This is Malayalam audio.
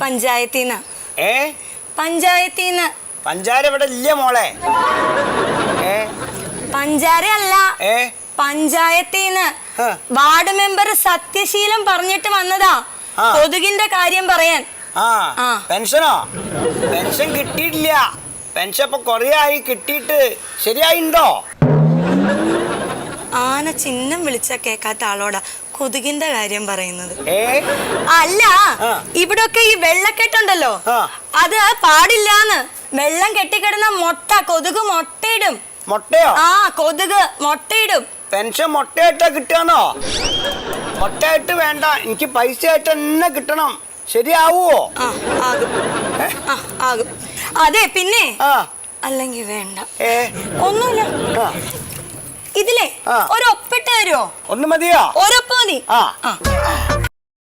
പഞ്ചായത്തിന്ന്. പഞ്ചാര ഇവിടെ ഇല്ല മോളെ. പഞ്ചാര അല്ല, പഞ്ചായത്തിന്ന്. വാർഡ് മെമ്പർ സത്യശീലം പറഞ്ഞിട്ട് വന്നതാ കൊതുകിന്റെ കാര്യം പറയാൻ. പെൻഷനോ? പെൻഷൻ കിട്ടിയിട്ടില്ല. പെൻഷൻ ഇപ്പൊ കൊറേ ആയി കിട്ടിയിട്ട്. ശരിയായിണ്ടോ? ആന ചിഹ്നം വിളിച്ച കേക്കാത്ത ആളോടാ കൊതുകിന്റെ കാര്യം പറയുന്നത്. അല്ല, ഇവിടൊക്കെ ഈ വെള്ളക്കെട്ടുണ്ടല്ലോ, അത് പാടില്ലാന്ന്. വെള്ളം കെട്ടിക്കിടന്ന മുട്ട കൊതുക് മുട്ടയിടും. മുട്ടയോ? കൊതുക് മുട്ടയിടും. പെൻഷൻ മുട്ടയായിട്ടാ കിട്ടാന്നോ? മുട്ടയായിട്ട് വേണ്ട, എനിക്ക് പൈസ ആയിട്ട് തന്നെ കിട്ടണം. ശരിയാവോ? ആകും. അതെ, പിന്നെ അല്ലെങ്കിൽ വേണ്ട. ഒന്നുമില്ല. ഇതിലേ ഒരൊപ്പിട്ട് തരുമോ? ഒന്ന് മതിയോ? ഒരൊപ്പ് മതി.